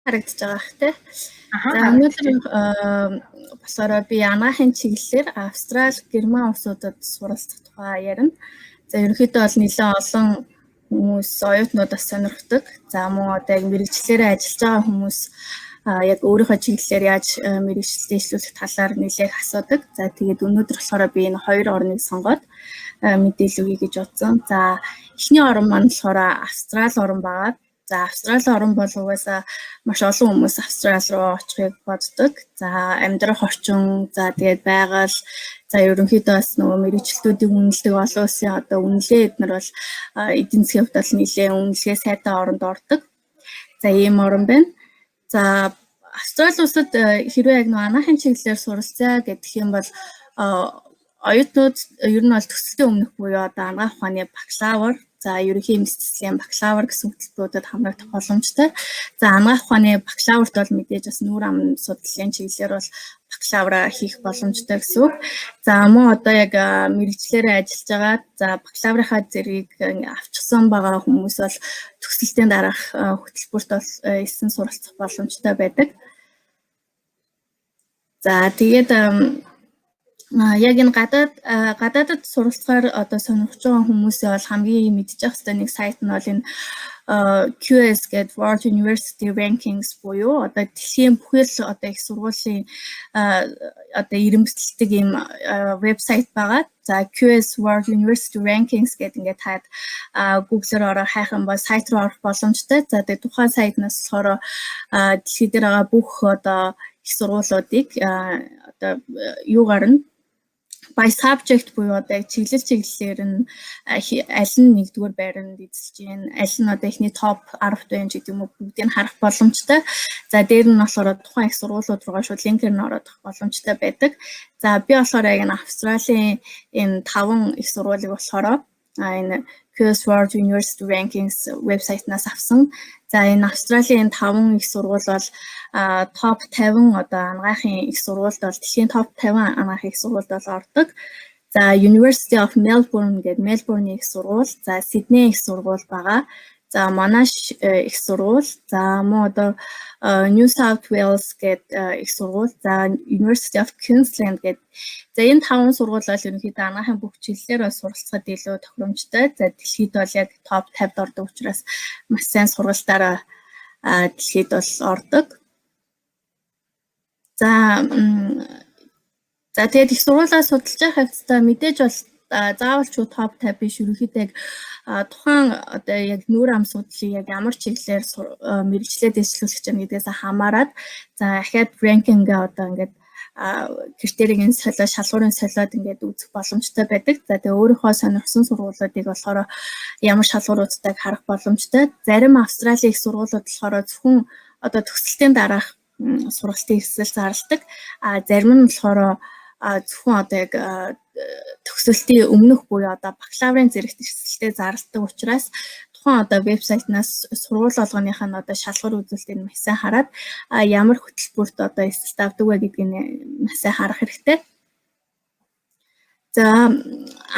харагдаж байгаа хэ тэ. Аха. За өнөөдөр болохоор би анагаахын чиглэлээр Австрали, Герман улсуудад суралцах тухай ярина. За ерөнхийдөө бол нэлээд олон хүмүүс оюутнуудаас сонирхдаг. За мөн одоо яг мэрэгчлэрээ ажиллаж байгаа хүмүүс яг өөрийнхөө чиглэлээр яаж мэрэгчлээ дэвшлүүлэх талаар нэлээд асуудаг. За тэгээд өнөөдөр болохоор би энэ хоёр орныг сонгоод мэдээлэл өгье гэж бодсон. За эхний орн маань болохоор Австрали орн байгаа. За Австрали орн бол угаасаа маш олон хүмүүс Австрали руу очихыг боддог. За амьдрах орчин, за тэгээд байгаль, за ерөнхийдөө бас нөгөө мэрэгчлүүдийг үнэлдэг олон улсын одоо үнэлгээ эднэр бол эдийн засгийн хувьд бол нэлээд үнэлгээ сайтай оронд ордог. За ийм орн байна. За Австрали улсад хэрвээ яг нөгөө анагаахын чиглэлээр суралцъя гэх юм бол оюутнууд ер нь бол төсөлтийн өмнөх буюу одоо анагаах ухааны бакалавр, за ерөнхий мэдээллийн бакалавр гэсэн хөтөлбөрүүдэд хамрагдах боломжтой. За анагаах ухааны бакалаврт бол мэдээж бас нүүр ам судлалын чиглэлээр бол бакалавра хийх боломжтой гэсэн үг. За мөн одоо яг мэрэгчлэрээ ажиллаж байгаа. За бакалаврынхаа зэргийг авчихсан байгаа хүмүүс бол төсөлтийн дараах хөтөлбөрт бол эссэн суралцах боломжтой байдаг. За тэгээд яг энэ гадаадд суралцахаар одоо сонирхож байгаа хүмүүсээ бол хамгийн мэдчих хэвээр нэг сайт нь бол энэ QS гэдэг World University Rankings буюу одоо дэлхийн бүхэл одоо их сургуулийн одоо ирэмбэлдэг ийм вебсайт байгаа. За QS World University Rankings гэдэг ингээд таад Google-оор ороод хайх юм бол сайт руу орох боломжтой. За тэгээд тухайн сайтнаас болохоор дэлхий дээр байгаа бүх одоо их сургуулиудыг одоо юугаар нь by subject буюу одоо яг чиглэлээр нь аль нь нэгдүгээр байранд эзэлж байна, аль нь одоо ихний топ 10-т байна гэдэг юм уу бүгдийг харах боломжтой. За дээр нь болохоор тухайн их сургуулиуд руугаа шууд линкээр нь ороод боломжтой байдаг. За би болохоор яг энэ Австралийн энэ 5 их сургуулийг болохоор энэ QS World University Rankings вебсайтнаас авсан. За энэ Австралийн 5 их сургууль бол топ 50 одоо анагаахын их сургуульд бол дэлхийн топ 50 анагаахын их сургуульд бол ордог. За University of Melbourne гэдэг Мельбурний их сургууль, за Сидней их сургууль байгаа. За Monash их сургууль, за мөн одоо New South Wales гэдэг их сургууль, за University of Queensland гэдэг. За энэ 5 сургууль бол ерөнхийдөө анагаахын бүх чиглэлээр суралцахад илүү тохиромжтой. За дэлхийд бол яг топ 50-д ордог учраас маш сайн сургалтаараа дэлхийд бол ордог. За тэгээд их сургуулиас судалж байгаа хэвчээ мэдээж бол заавал ч топ 50 биш ерөнхийдөө яг тухайн одоо яг нүүр ам судлалыг яг ямар чиглэлээр мэрэгчлээ дэвшлүүлэх гэж байгаа гэдгээс хамаарат за ахаад ранкингаа одоо ингээд критерийн солио шалгуурын солиод ингээд үзэх боломжтой байдаг. За тэгээ өөрийнхөө сонирхсан сургуулиудыг болохоор ямар шалгууруудтайг харах боломжтой. Зарим Австралийн их сургуулиуд болохоор зөвхөн одоо төсөлтийн дараах сургалтын хэсэл зарладаг. Зарим нь болохоор зөвхөн одоо яг төгсөлтийн өмнөх буюу одоо бакалаврын зэрэгт хэсэлтэд зарладаг учраас тухайн одоо вебсайтнаас сургууль болгоных нь одоо шалгуур үзүүлэлтийг маш сайн хараад ямар хөтөлбөрт одоо эсэлт авдаг вэ гэдгийг маш сайн харах хэрэгтэй. За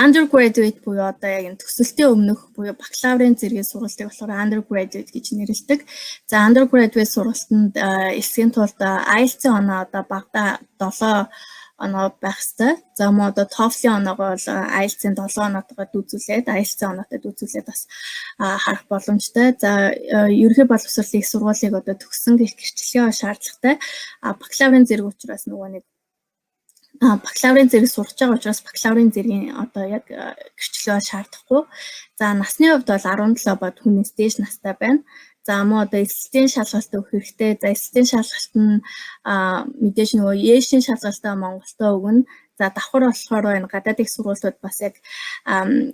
undergraduate буюу одоо яг энэ төсөлтийн өмнөх буюу бакалаврын зэргийн сургалтыг болохоор undergraduate гэж нэрлэдэг. За undergraduate сургалтанд эсэхийн тулд IELTS-ийн оноо одоо багадаа 7 оноо байх ёстой. За мөн одоо TOEFL-ийн оноогоо бол IELTS-ийн 7 оноотойгоо дүүцүүлээд IELTS-ийн оноотой дүүцүүлээд бас харах боломжтой. За ерөнхий боловсролын их сургуулийг одоо төгссөн гэх гэрчлэгээ шаардлагатай. Бакалаврын зэрэг учраас нөгөө нэг бакалаврын зэрэг сурч байгаа учраас бакалаврын зэргийн одоо яг гэрчлэгээ шаардахгүй. За насны хувьд бол 17 бод хүнээс дээш настай байна. За мөн одоо эсэлтийн шалгалт өгөх хэрэгтэй. За эсэлтийн шалгалт нь мэдээж нөгөө ЕШ-ийн шалгалтаа Монголдөө өгнө. За давхар болохоор энэ гадаад их сургуулиуд бас яг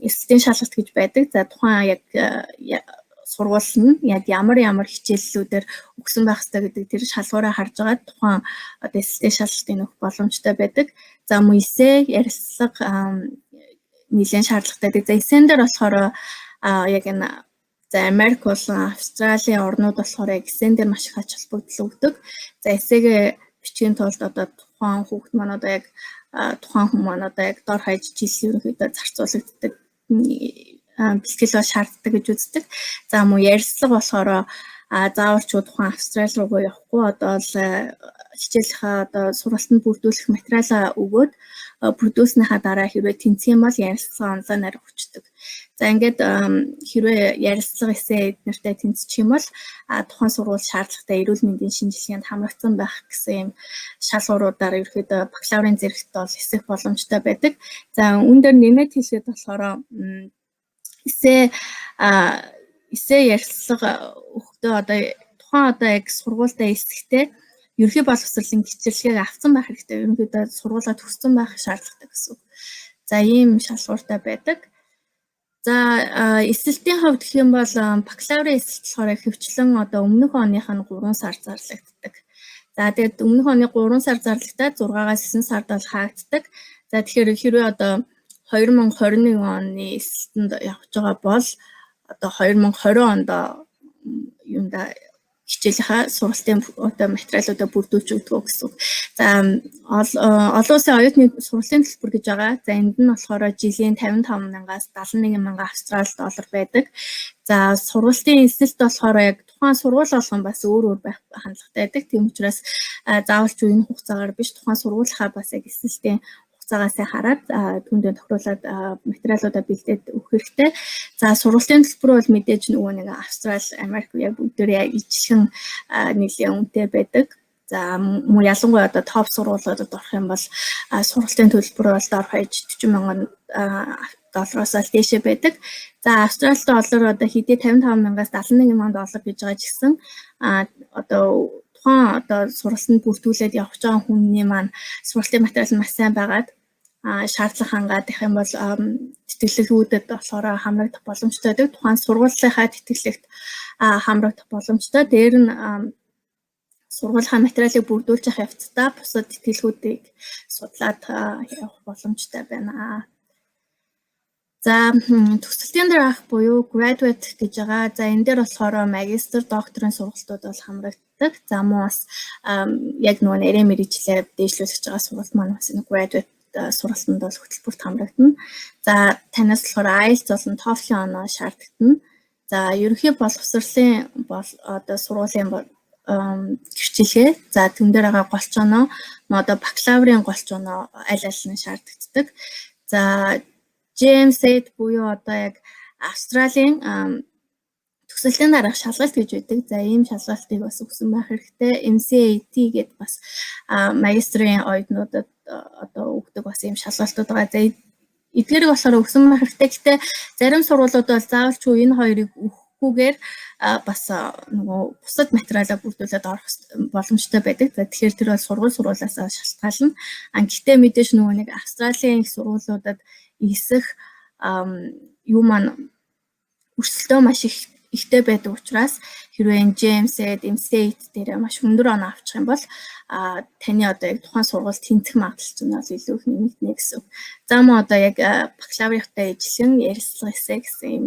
эсэлтийн шалгалт гэж байдаг. За тухайн яг сургууль нь яг ямар хичээллүүдээр өгсөн байх ёстой гэдэг тэр шалгуураа харж байгаа тухайн одоо эсэлтийн шалгалтыг өгөх боломжтой байдаг. За мөн эсээ ярилцлага нэлээд шаардлагатай байдаг. За эсэн дээр болохоор яг энэ за Америк болон Австралийн орнууд болохоор яг эсэн дээр маш их ач холбогдол өгдөг. За эсээгээ бичгийн тулд одоо тухайн хүүхд маань одоо яг тухайн хүн маань одоо яг дор хаяж жил ерөнхийдөө зарцуулагддаг бэлтгэл бол шаарддаг гэж үздэг. За мөн ярилцлага болохоор зааварчууд тухайн Австрали руу явахгүй одоо л хичээлийнхаа одоо сургалтанд бүрдүүлэх материалаа өгөөд бүрдүүлснийхаа дараа хэрвээ тэнцэх юм бол ярилцлага онлайнаар өгчдөг. За ингээд хэрвээ ярилцлага эсээ эднэртэй тэнцчих юм бол тухайн сургууль шаардлагатай эрүүл мэндийн шинжилгээнд хамрагдсан байх гэсэн юм шалгууруудаар ерөөхдөө бакалаврын зэрэгт бол эсэх боломжтой байдаг. За үүн дээр нэмээд хэлэхэд болохоор эсээ ярилцлага өгөхдөө одоо тухайн одоо яг сургуультай эсэхтэй ерөнхий боловсролын гичилгээг авсан байх хэрэгтэй. Ерөнхийдөө сургуулаа төгссөн байх шаардлагатай гэсэн үг. За ийм шалгууртай байдаг. За эсэлтийн хувьд гэх юм бол бакалаврын эсэлт болохоор хөвчлэн одоо өмнөх оных нь 3 сар зарлагддаг. За тэгээд өмнөх оны 3 сар зарлагдаад 6-аас 9 сард бол хаагддаг. За тэгэхээр хэрвээ одоо 2021 оны эсэлтэнд явж байгаа бол одоо 2020 онд юунда хичээлийнхаа сургалтын одоо материалуудаа бүрдүүлж өгдөг гэсэн үг. За олон улсын оюутны сургалтын төлбөр гэж байгаа. За энд нь болохоор жилийн 55,000-аас 71,000 австрали доллар байдаг. За сургалтын эсэлт болохоор яг тухайн сургууль болгон бас өөр байх хандлагатай байдаг. Тийм учраас заавалч энэ хугацаагаар биш тухайн сургуулийнхаа бас яг эсэлтийн хугацаагаас хараад түүндээ тохируулаад материалуудаа бэлдээд өгөх хэрэгтэй. За сургалтын төлбөр бол мэдээж нөгөө нэг Австрали, Америк яг бүгдээрээ ижилхэн нэлийн үнэтэй байдаг. За ялангуяа одоо топ сургуулиудад орох юм бол сургалтын төлбөр бол доор хаяж 40,000 доллароос л дээшээ байдаг. За Австрали доллар одоо хэдий 55,000-аас 71,000 доллар гэж байгаа ч гэсэн одоо тухайн одоо сургалтанд бүртгүүлээд явж байгаа хүний маань сургалтын материал маш сайн байгаад шаардлага хангаад их юм бол тэтгэлгүүдэд болохоор хамрагдах боломжтой байдаг. Тухайн сургуулийнхаа тэтгэлэгт хамрагдах боломжтой. Дээр нь сургуулийнхаа материалыг бүрдүүлж явах явцдаа бусад тэтгэлгүүдийг судлаад явах боломжтой байна. За төгсөлтийн дараах буюу graduate гэж байгаа. За энэ дээр болохоор магистр, докторийн сургалтууд бол хамрагддаг. За мөн бас яг нөгөө нэрийн мэргэжлээр дээшлүүлж байгаа сургалт маань бас энэ graduate сургалтанд бол хөтөлбөрт хамрагдана. За танаас болохоор IELTS болон TOEFL-ийн оноо шаардлагатна. За ерөнхий боловсролын одоо сургуулийн гэрчлэгээ. За тэн дээр байгаа голч оноо, одоо бакалаврын голч оноо аль аль нь шаардлагатдаг. За GMC буюу одоо яг Австралийн төгсөлтийн дараах шалгалт гэж байдаг. За ийм шалгалтыг бас өгсөн байх хэрэгтэй. MCAT гэдэг бас магистрийн оюутнуудад одоо өгдөг бас ийм шалгалтууд байгаа. За эдгээрийг болохоор өгсөн байх хэрэгтэй. Гэхдээ зарим сургуулиуд бол заавалч энэ хоёрыг өгөхгүйгээр бас нөгөө бусад материалаа бүрдүүлээд орох боломжтой байдаг. За тэгэхээр тэр бол сургуулиас шалтгаална. Гэхдээ мэдээж нөгөө нэг Австралийн их сургуулиудад эсэх юу маань өрсөлдөө маш ихтэй байдаг учраас хэрвээ GMC-д MCAT дээр маш өндөр оноо авчих юм бол таны одоо яг тухайн сургуульд тэнцэх магадлал нь бол илүү их нэмэгдэнэ гэсэн үг. За мөн одоо яг бакалаврынхаа ижилхэн ярилцлага эсэ гэсэн юм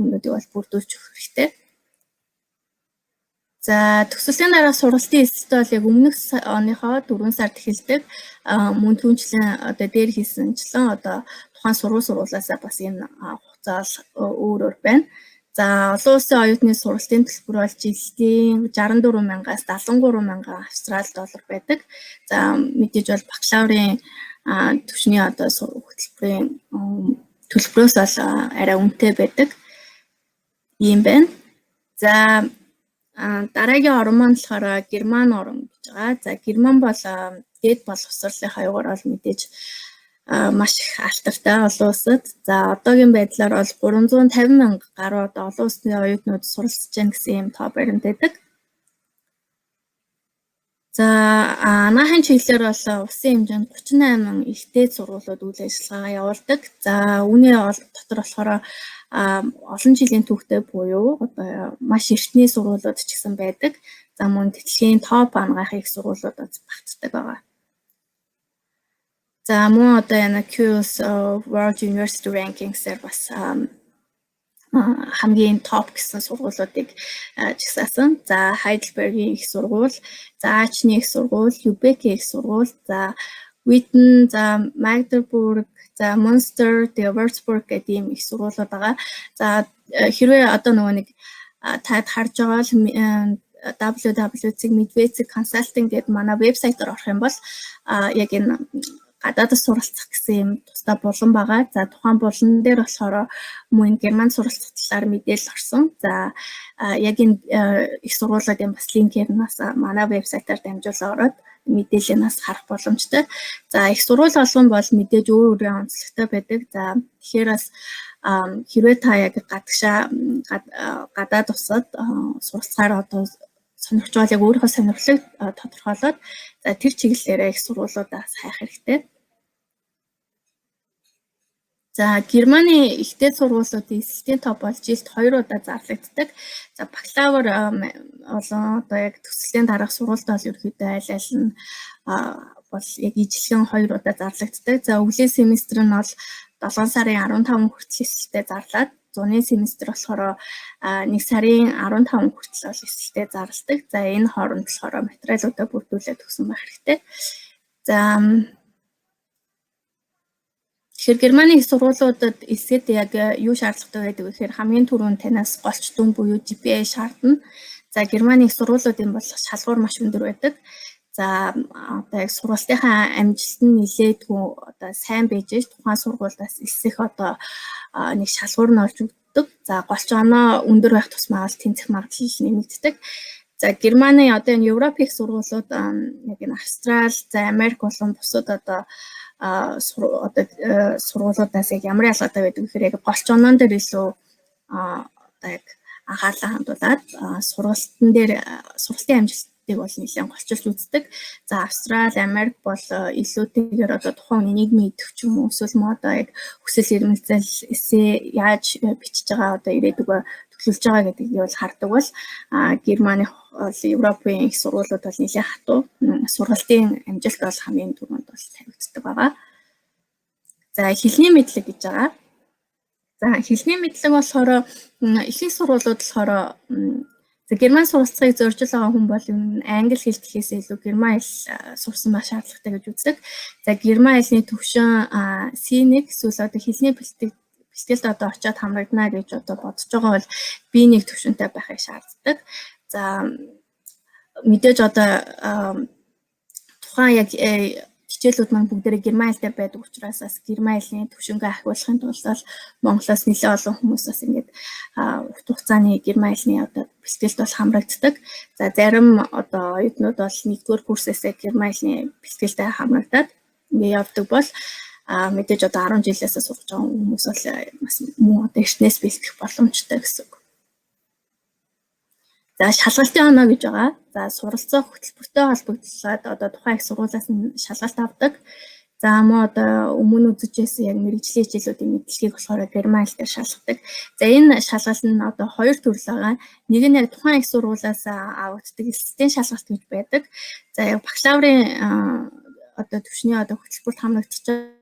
юмнуудыг бол бүрдүүлж өгөх хэрэгтэй. За төгсөлтийн дараа сургалтын эсэлт бол яг өмнөх оныхоо 4 сард эхэлдэг. Мөн түүнчлэн одоо дээр хийсэнчлэн одоо тухайн сургуулиасаа бас энэ хугацаа өөр байна. За олон улсын оюутны сургалтын төлбөр бол жилийн 64,000-аас 73,000 австрали доллар байдаг. За мэдээж бол бакалаврын түвшний одоо хөтөлбөрийн төлбөрөөс бол арай үнэтэй байдаг. Ийм байна. За дараагийн орн маань болохоор Герман орн гэж байгаа. За Герман бол дээд боловсролын хаягаар бол мэдээж маш их алтартай олон улсад. За одоогийн байдлаар бол 350,000 гаруй одоо олон улсны оюутнууд суралцж байна гэсэн юм тоо баримт байдаг. За анагаахын чиглэлээр бол улсын хэмжээнд 38 ихтэй сургуулиуд үйл ажиллагаа явуулдаг. За үүний дотор болохоор олон жилийн түүхтэй буюу одоо маш эртний сургуулиуд ч гэсэн байдаг. За мөн дэлхийн топ анагаахын их сургуулиудад багтдаг байгаа. За мөн одоо энэ QS World University Rankings-ээр бас хамгийн топ гэсэн сургуулиудыг жагсаасан. За Heidelberg-ийн их сургууль, за Aachen-ийн их сургууль, Lübeck-ийн их сургууль, за Witten, за Magdeburg, за Münster, тэгээ Würzburg гэдэг ийм их сургуулиуд байгаа. За хэрвээ одоо нөгөө нэг та харж байгаа л www.medvetsig consulting гэдэг манай вебсайтаар орох юм бол яг энэ гадаадд суралцах гэсэн юм тусдаа булан байгаа. За тухайн булан дээр болохоор мөн герман суралцах талаар мэдээлэл орсон. За яг энэ их сургуулиудын бас линкээр нас манай вебсайтаар дамжуулаад ороод мэдээлэлээ нас харах боломжтой. За их сургууль болгон бол мэдээж өөр өөрийн онцлогтой байдаг. За тэгэхээр бас хэрвээ та яг гадаад усад суралцахаар одоо сонирхож байгаа яг өөрийнхөө сонирхлыг тодорхойлоод за тэр чиглэлээрээ их сургуулиудаас хайх хэрэгтэй. За Германы ихтэй сургуулиудын эсэлтийн топ бол жилд 2 удаа зарлагддаг. За бакалавр болон одоо яг төгсгөлийн дараах сургуультай бол ерөнхийдөө аль нь бол яг ижилхэн 2 удаа зарлагддаг. За өвлийн семестр нь бол 7 сарын 15 хүртэл эсэлтээ зарлаад зуны семестр болохоор 1 сарын 15 хүртэл бол эсэлтээ зарладаг. За энэ хооронд болохоор материалуудаа бүрдүүлээд өгсөн байх хэрэгтэй. За тэгэхээр Германы их сургуулиудад эсэд яг юу шаардлагатай байдаг вэ гэхээр хамгийн түрүүнд танаас голч дүн буюу GPA шаардна. За Германы их сургуулиудын бол шалгуур маш өндөр байдаг. За одоо яг сургалтынхаа амжилт нь нэлээдгүй одоо сайн байж тухайн сургуулиудаас эсэх одоо нэг шалгуур нь орж өгдөг. За голч оноо өндөр байх тусмаа бол тэнцэх магадлал нэмэгддэг. За Германы одоо энэ Европ их сургуулиуд яг энэ Австрал, за Америк болон бусад одоо сургуулиудаас яг ямар ялгаатай байдаг гэхээр яг голч оноон дээр илүү одоо яг анхаарлаа хандуулад сургалтын амжилтыг бол нэлээд голчилж үздэг. За Австрал, Америк бол илүүтэйгээр одоо тухайн нийгмийн идэвх юм уу эсвэл одоо яг хүсэл эрмэлзэл эсээ яаж бичиж байгаа одоо ирээдүгөө төлөвлөж байгаа гэдгийг бол хардаг бол Германы Европын их сургуулиуд бол нэлээд хатуу сургалтын амжилт бол хамгийн түрүүнд бол тавигддаг байгаа. За хэлний мэдлэг гэж байгаа. За хэлний мэдлэг болохоор ихэнх сургуулиуд болохоор за герман суралцахыг зорж байгаа хүн бол англи хэл гэхээс илүү герман хэл сурсан байх шаардлагатай гэж үздэг. За герман хэлний төвшин C1 эсвэл одоо хэлний бэлтгэлд одоо очиод хамрагдана гэж одоо бодож байгаа бол B1 төвшөнтэй байхыг шаарддаг. За мэдээж одоо тухайн яг хичээлүүд маань бүгдээрээ герман хэлтэй байдаг учраас бас герман хэлний төвшингээ ахиулахын тулд Монголоос нэлээд олон хүмүүс бас ингээд урт хугацааны герман хэлний одоо бэлтгэлд бол хамрагддаг. За зарим одоо оюутнууд бол 1-р курсээсээ герман хэлний бэлтгэлтэй хамрагдаад ингээд явдаг бол мэдээж одоо 10 жилээсээ сурч байгаа хүмүүс бол бас муу одоо эртнээс бэлтгэх боломжтой гэсэн үг. За шалгалтын оноо гэж байгаа. За суралцах хөтөлбөртэй холбогдлоод одоо тухайн их сургуулиас нь шалгалт авдаг. За мөн одоо өмнө үзэж байсан яг мэргэжлийн хичээлүүдийн мэдлэгийг болохоор герман хэлээр шалгадаг. За энэ шалгалт нь одоо 2 төрөл байгаа. Нэг нь яг тухайн их сургуулиас авагддаг эсэлтийн шалгалт гэж байдаг. За яг бакалаврын одоо төвшний одоо хөтөлбөрт хамрагдчих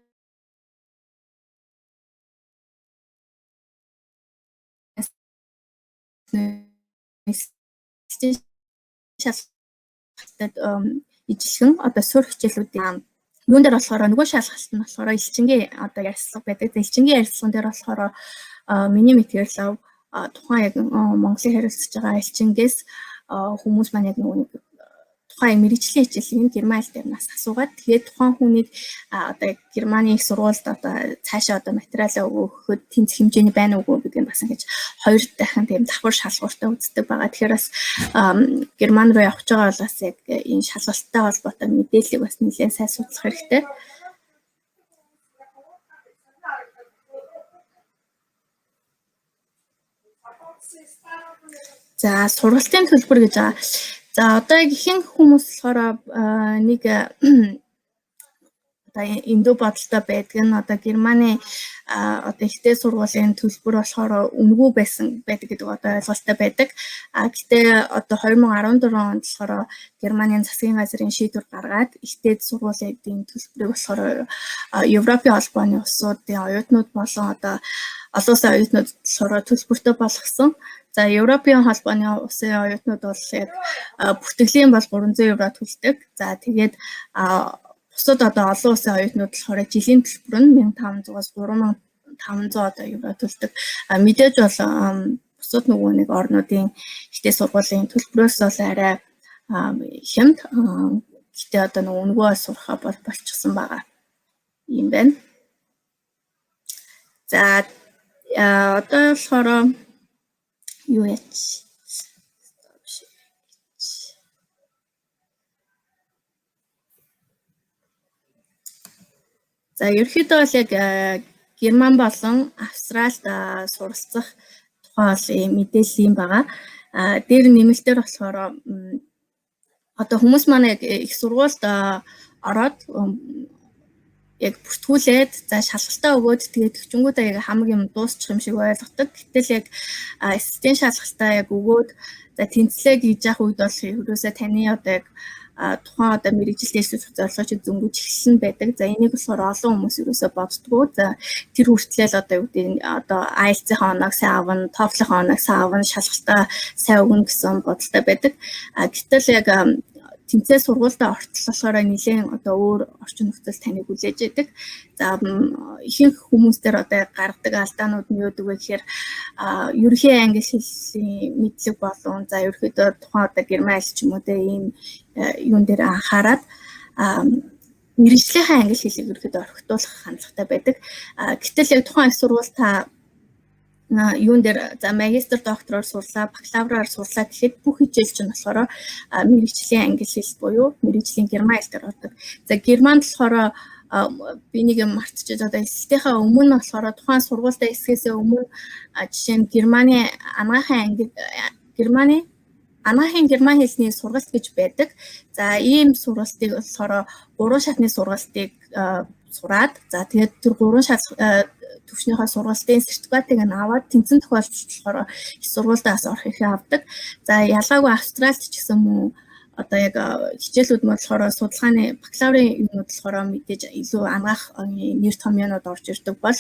шалгалтад ижилхэн одоо суурь хичээлүүдийн юун дээр болохоор нөгөө шалгалт нь болохоор элчингийн одоо ярилцлага байдаг. Элчингийн ярилцлаган дээр болохоор миний мэдгээрл тухайн яг Монголыг хариуцж байгаа элчингээс хүмүүс маань яг нөгөө тухайн мэргэжлийн хичээлийн герман хэл дээр нас асуугаад тэгээд тухайн хүнийг одоо Германы их сургуульд одоо цаашаа одоо материалаа өгөхөд тэнцэх хэмжээний байна уугүй гэдгийг бас ингэж 2 дахин тийм давхар шалгууртай үздэг байгаа. Тэгэхээр бас Герман руу явж байгаа бол бас яг энэ шалгалттай холбоотой мэдээллийг бас нэлээд сайн судлах хэрэгтэй. За сургалтын төлбөр гэж байгаа. За одоо ихэнх хүмүүс болохоор нэг одоо эндүү бодолтой байдаг нь одоо Германы одоо ихтэй сургуулийн төлбөр болохоор үнэгүй байсан байдаг гэдэг одоо ойлголттой байдаг. Гэхдээ одоо 2014 онд болохоор Германы засгийн газрын шийдвэр гаргаад ихтэй сургуулийн төлбөрийг болохоор Европын холбооны улсуудын оюутнууд болон одоо олон улсын оюутнууд болохоор төлбөртэй болгосон. За Европын холбооны улсын оюутнууд бол яг бүртгэлийн бол 300 евро төлдөг. За тэгээд бусад одоо олон улсын оюутнууд болохоор жилийн төлбөр нь 1500-аас 3500 одоо евро төлдөг. Мэдээж бол бусад нөгөө нэг орнуудын ихтэй сургуулийн төлбөрөөс бол арай хямд. Гэтэ одоо нөгөө өнгөө сурахаа болчихсон байгаа юм байна. За одоо болохоор юу яач? За ерөнхийдөө бол яг Герман болон Австралид суралцах тухай бол мэдээлэл юм байгаа. Дээр нэмэлтээр болохоор одоо хүмүүс маань яг их сургуульд ороод яг бүртгүүлээд за шалгалтаа өгөөд тэгээд төвчнгүүдээ яг хамаг юм дуусчих юм шиг ойлгодог. Гэтэл яг эсэлтийн шалгалтаа яг өгөөд за тэнцлээ гэж яах үед бол ерөөсөө таны одоо яг тухайн одоо мэрэгжилтэй эсвэл зорилгооч зөнгөж эхэлсэн байдаг. За энийг болохоор олон хүмүүс ерөөсөө боддгоо. За тэр хүртлээл одоо юу гэдэг одоо IELTS-ийн оноог сайн авна, TOEFL-ийн оноог сайн авна, шалгалтаа сайн өгнө гэсэн бодолтой байдаг. Гэтэл яг тэнцээ сургуультай ортол болохоор нэлээд одоо өөр орчин нөхцөл таныг хүлээж байдаг. За ихэнх хүмүүс дээр одоо гаргадаг алдаанууд нь юу гэдэг вэ гэхээр ерөнхий англи хэлний мэдлэг болон за ерөнхийдөө тухайн одоо герман хэл ч юм уу те ийм юун дээр анхаарад мэргэжлийн англи хэлийг ерөнхийдөө орхитуулах хандлагатай байдаг. Гэтэл яг тухайн их сургууль та юун дээр за магистр доктороор сурлаа, бакалавраар сурлаа гэхэд бүх хичээл чинь болохоор мэргэжлийн англи хэл буюу мэргэжлийн герман хэл дээр ордог. За германд болохоор би нэг юм мартчихад одоо эсэлтийнхаа өмнө болохоор тухайн сургуультай эсэхээс өмнө жишээ нь Германы анагаахын герман хэлний сургалт гэж байдаг. За ийм сургалтыг болохоор 3 шатны сургалтыг сураад за тэгээд тэр 3 шат төвчнийхөө сургалтын сертификатыг нь аваад тэнцэн тохиолдолд болохоор их сургуультаас орох ихээ авдаг. За ялгаагүй Австралид ч гэсэн мөн одоо яг хичээлүүд нь болохоор судалгааны бакалаврын юмнууд болохоор мэдээж илүү анагаах нэр томьёонууд орж ирдэг бол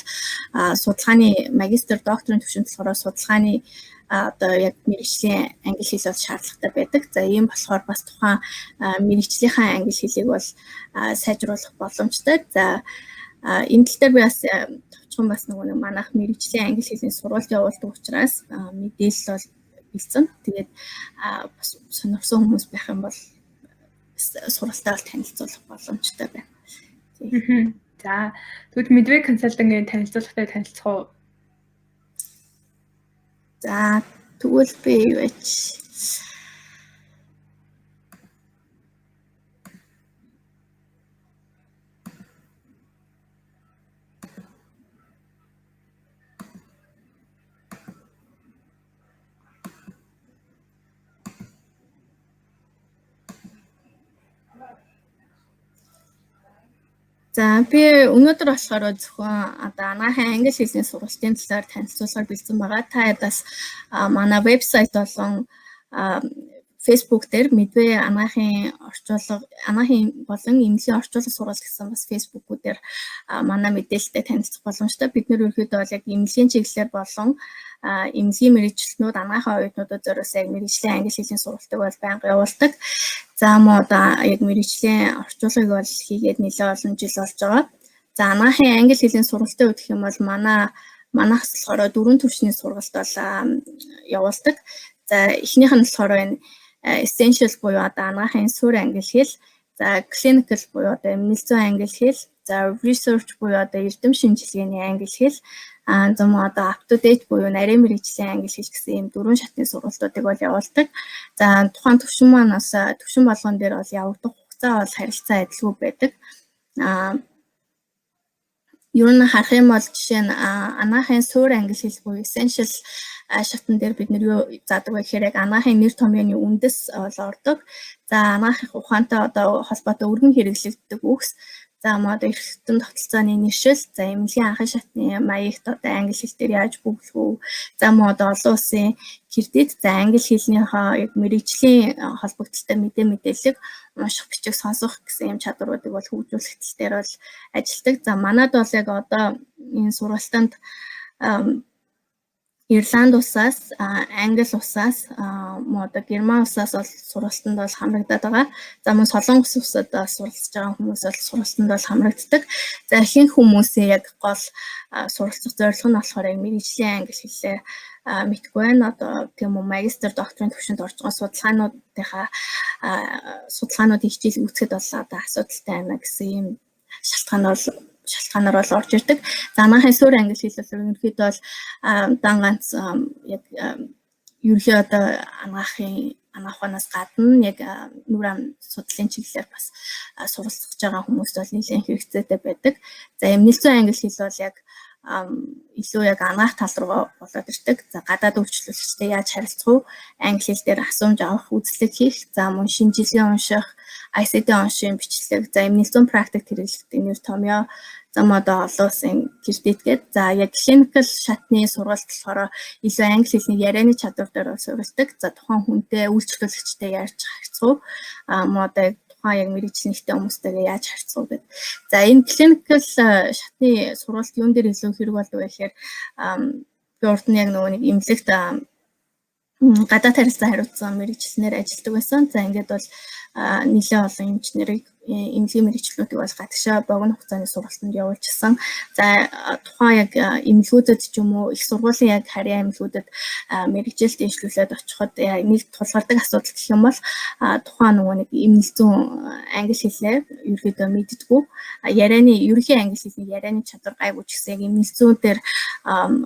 судалгааны магистр докторийн түвшинд болохоор судалгааны одоо яг мэргэжлийн англи хэл бол шаардлагатай байдаг. За ийм болохоор бас тухайн мэргэжлийнхаа англи хэлийг бол сайжруулах боломжтой. За энэ тал дээр би бас товчхон бас нэг манайх мэргэжлийн англи хэлний сургалт явуулдаг учраас мэдээлэл бол бэлдсэн. Тэгээд бас сонирхсан хүмүүс байх юм бол сургалтаа бол танилцуулах боломжтой байна. За тэгвэл Midway Consulting-ийн танилцуулгатай танилцах уу? За тэгвэл би юу яач? За би өнөөдөр болохоор зөвхөн одоо анагаахын англи хэлний сургалтын талаар танилцуулгаар бэлдсэн байгаа. Та бас манай вебсайт болон Facebook дээр Midway анагаахын болон эмнэлгийн орчуулга сургалт гэсэн бас Facebook-уудээр манай мэдээлэлтэй танилцах боломжтой. Бид нэр ерөөдөө бол яг эмнэлгийн чиглэлээр болон эмнэлгийн мэргэжилтнүүд анагаахын оюутнуудад зориулсан яг мэргэжлийн англи хэлний сургалтыг бол байнга явуулдаг. За мөн одоо яг мэргэжлийн орчуулгыг бол хийгээд нэлээд олон жил болж байгаа. За анагаахын англи хэлний сургалтын үед гэх юм бол манайхс болохоор 4 түвшний сургалт бол явуулдаг. За эхнийх нь болохоор энэ essential буюу одоо анагаахын суурь англи хэл, за clinical буюу одоо эмнэлэг зүйн англи хэл, за research буюу одоо эрдэм шинжилгээний англи хэл, за мөн одоо up to date буюу нарийн мэргэжлийн англи хэл гэсэн ийм 4 шатны сургалтуудыг бол явуулдаг. За тухайн төвшин маань бас төвшин болгон дээр бол явагдах хугацаа бол харилцан адилгүй байдаг. Ер нь харах юм бол жишээ нь анагаахын суурь англи хэл буюу essential шатн дээр бид нэр юу заадаг вэ гэхээр яг анагаахын нэр томьёоны үндэс бол ордог. За анагаахын ухаантай одоо холбоотой өргөн хэрэглэгддэг үгс, за одоо эрхтэн тогтолцооны нэршил, за эмнэлгийн анхны шатны маягт одоо англи хэл дээр яаж бүглэх үү, за одоо олон улсын кредит, за англи хэлнийхээ яг мэргэжлийн холбогдлолтой мэдээллийг унших, бичих, сонсох гэсэн юм чадваруудыг бол хөгжүүлэх тал дээр бол ажилладаг. За манад бол яг одоо энэ сургалтанд Ирланд улсаас, Англи улсаас, мөн одоо Герман улсаас бол сургалтанд бол хамрагдаад байгаа. За мөн Солонгос улсад суралцж байгаа хүмүүс бол сургалтанд бол хамрагддаг. За ихэнх хүмүүсийн яг гол суралцах зорилго нь болохоор яг мэргэжлийн англи хэлээ мэдгүй байна. Одоо тийм үү магистр, докторийн түвшинд орж байгаа судалгаануудын хичээл үүсгэхэд бол одоо асуудалтай байна гэсэн ийм шалтгаанаар бол орж ирдэг. За манайхын суурь англи хэл бол ерөнхийдөө бол дан ганц яг ерөнхий одоо анагааханаас гадна яг нүр ам судлалын чиглэлээр бас суралцж байгаа хүмүүст бол нэлээд хэрэгцээтэй байдаг. За ийм нэлээд англи хэл бол яг илүү яг анагаах тал руу болоод ирдэг. За гадаад үйлчлүүлэгчтэй яаж харилцах вэ? Англи хэл дээр асуумж авах, үзлэг хийх, за мөн шинжилгээ унших, ICT оншийн бичлэг, за ийм нэлээд практик хэрэглэдэг нэр томьёо, за одоо олон улсын кредитгээд, за яг клиникал шатны сургалт болохоор илүү англи хэлний ярианы чадвар дээр суралцдаг. За тухайн хүнтэй үйлчлүүлэгчтэй яаж харьцах вэ? Мөн одоо яг мэргэжлэнтэй хүмүүстэйгээ яаж харьцах вэ гэдэг. За энэ клиникал шатны сургалт юун дээр илүү хэрэг болдог вэ гэхээр би урд нь яг нөгөө нэг эмнэлэгт гадаад харилцаа хариуцсан мэргэжлэнээр ажилладаг байсан. За ингээд бол нэлээд олон эмчнэрийг эмнэлгийн мэргэжлүүдийг бол гадагшаа богино хугацааны сургалтанд явуулчихсан. За тухайн яг эмнэлгүүдэд ч юм уу их сургуулийн яг харьяа эмнэлгүүдэд мэргэжилт дэвшлүүлээд очиход нэг тулгардаг асуудал гэх юм бол тухайн нөгөө нэг эмнэл зүүн англи хэлээр ерөөдөө мэддэггүй. Ерөнхий англи хэлний ярианы чадвар гайгүй ч гэсэн яг эмнэл зүүн дээр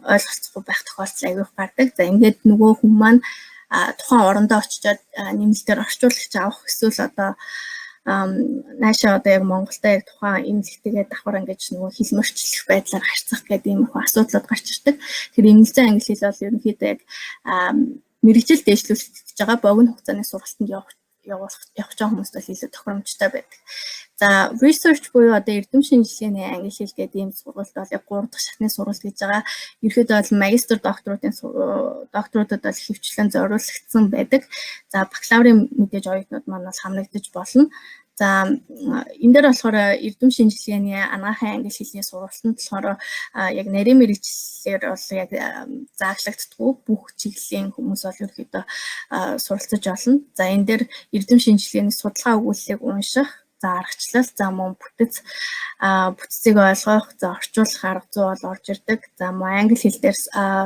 ойлголцохгүй байх тохиолдол аягүй гардаг. За ингээд нөгөө хүн маань тухайн орондоо очичоод нэмэлтээр орчуулагч авах эсвэл одоо наашаа одоо яг Монголда яг тухайн эмнэлэгтэйгээ давхар ингэж нөгөө хэлмэрчлэх байдлаар харьцах гэдэг ийм их асуудлууд гарч ирдэг. Тэр эмнэлзэн англи хэл бол ерөнхийдөө яг мэргэжил дэвшлүүлж байгаа богино хугацааны сургалтанд явах байгаа хүмүүст бол илүү тохиромжтой байдаг. За research буюу одоо эрдэм шинжилгээний англи хэл гэдэг ийм сургалт бол яг 3 дахь шатны сургалт гэж байгаа. Ерөнхийдөө бол магистр докторуудад бол хөвчлэн зориулагдсан байдаг. За бакалаврын мэдээж оюутнууд маань бол хамрагдаж болно. За энэ дээр болохоор эрдэм шинжилгээний анагаахын англи хэлний сургалтанд болохоор яг нарийн мэргэжлэр бол яг зааглагддаггүй бүх чиглэлийн хүмүүс бол ерөнхийдөө суралцж болно. За энэ дээр эрдэм шинжилгээний судалгаа өгүүлэлийг унших, за аргачлал, за мөн бүтцийг ойлгох, за орчуулах арга зүй бол орж ирдэг. За мөн англи хэл дээр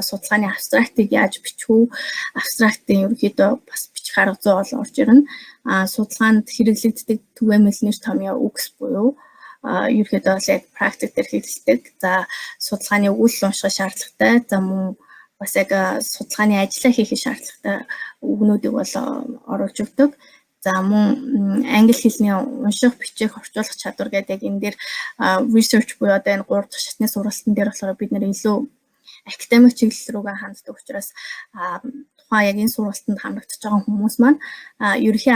судалгааны абстрактыг яаж бичих вэ? Абстрактын ерөнхийдөө бас бичих арга зүй бол орж ирнэ. Судалгаанд хэрэглэгддэг түгээмэл нэр томьёо үгс буюу ерөнхийдөө бол яг практик дээр хэрэглэдэг. За судалгааны өгүүлэл унших шаардлагатай. За мөн бас яг судалгааны ажиллаа хийх шаардлагатай үгнүүдийг бол оруулж өгдөг. За мөн англи хэлний унших, бичих, орчуулах чадвар гэдэг яг энэ дээр research буюу одоо энэ 3 дахь шатны сургалтын дээр болохоор бид нэр илүү академик чиглэл рүүгээ ханддаг учраас тухайн яг энэ сургалтанд хамрагдаж байгаа хүмүүс маань ерөнхий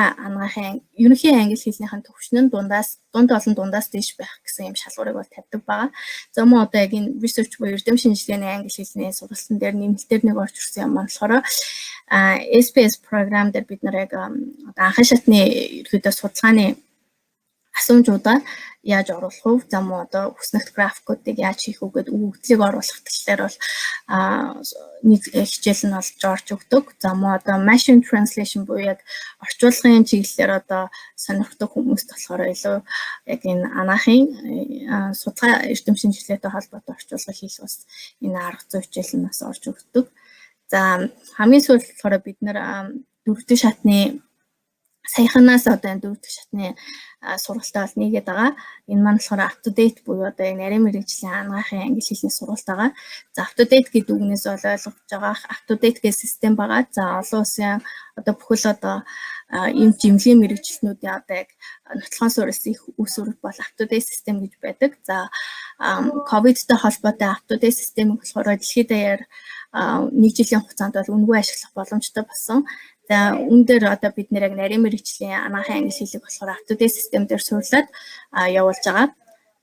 англи хэлнийхэн төвшин нь дунд олон дундаас дээш байх гэсэн юм шалгуурыг бол тавьдаг байгаа. За мөн одоо яг энэ research буюу эрдэм шинжилгээний англи хэлний сургалтын дээр нэмэлтээр нэг орж ирсэн юм болохоор SPS програм дээр бид нар яг анхан шатны ерөөдөө судалгааны асуумжуудаа яаж оруулах вэ? За мөн одоо хүснэгт графикуудыг яаж хийх вэ гэдэг өгөгдлийг оруулах талаар бол нэг хичээл нь болж орж өгдөг. За мөн одоо machine translation буюу яг орчуулгын чиглэлээр одоо сонирхдаг хүмүүст болохоор илүү яг энэ анагаахын судалгаа эрдэм шинжилгээтэй холбоотой орчуулга хийх бас энэ арга зүй хичээл нь бас орж өгдөг. За хамгийн сүүлд болохоор бид нэр 4 дахь шатны саяханаас одоо энэ 4 дахь шатны сургалтаа бол нийгээд байгаа. Энэ маань болохоор up to date буюу одоо яг нарийн мэргэжлийн анагаахын англи хэлний сургалт байгаа. За up to date гэдэг үгнээс бол ойлгож байгаа up to date гэх систем байгаа. За олон улсын одоо бүхэл одоо эмч эмнэлгийн мэргэжилтнүүдийн одоо яг нотлохоос урьсан их үүсвэр бол up to date систем гэж байдаг. За ковидтэй холбоотой up to date систем болохоор дэлхийд даяар 1 жилийн хугацаанд бол үнэгүй ашиглах боломжтой болсон. За үүн дээр одоо бид нэр яг нарийн мэргэжлийн анагаахын англи хэлийг болохоор up to date систем дээр суулгаад явуулж байгаа.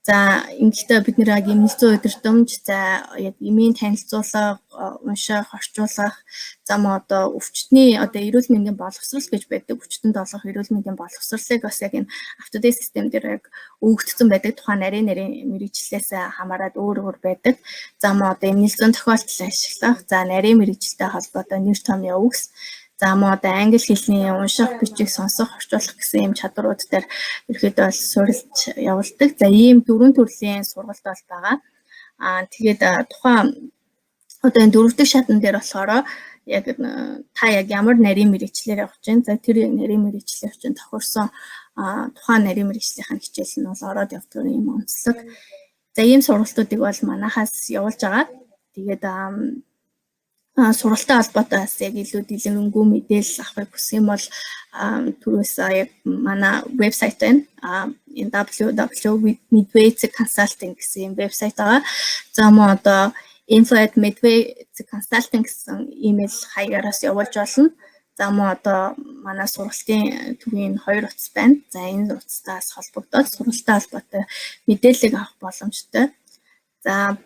За ингэхдээ бид нэр яг эмнэлзэн удирдамж, за яг эмийн танилцуулга, унших, орчуулах, за мөн одоо өвчтний одоо эрүүл мэндийн боловсрол гэж байдаг. Өвчтөнд олгох эрүүл мэндийн боловсролыг бас яг энэ автодей систем дээр яг өгөгдсөн байдаг. Тухайн нарийн мэргэжлээс хамаарат өөр өөр байдаг. За мөн одоо эмнэлзэн тохиолдол ашиглах, за нарийн мэргэжилтэй холбоотой нэр томьёо өгс, за мөн одоо англи хэлний унших, бичих, сонсох, орчуулах гэсэн юм чадварууд дээр ерөөдөө бол суралж явуулдаг. За ийм 4 төрлийн сургалт бол байгаа. Тэгээд тухайн одоо энэ 4 дахь шатн дээр болохоор яг та яг ямар нарийн мэргэжлээр явж байна. За тэр нарийн мэргэжлээр чинь тохирсон тухайн нарийн мэргэжлийн хичээл нь бол ороод явдаг юм онцлог. За ийм сургалтуудыг бол манайхаас явуулж байгаа. Тэгээд сургалтай холбоотой бас яг илүү дэлгэрэнгүй мэдээлэл авахыг хүсэх юм бол түрүүс яг манай вебсайт байна. Энэ www.midwayconsulting гэсэн юм вебсайт байгаа. За мөн одоо info@midwayconsulting гэсэн имэйл хаягаараас явуулж болно. За мөн одоо манай сургалтын төвийн 2 утас байна. За энэ утастаас холбогдоод сургалтай холбоотой мэдээлэл авах боломжтой. За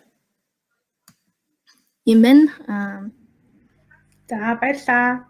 юм байна. За баярлалаа.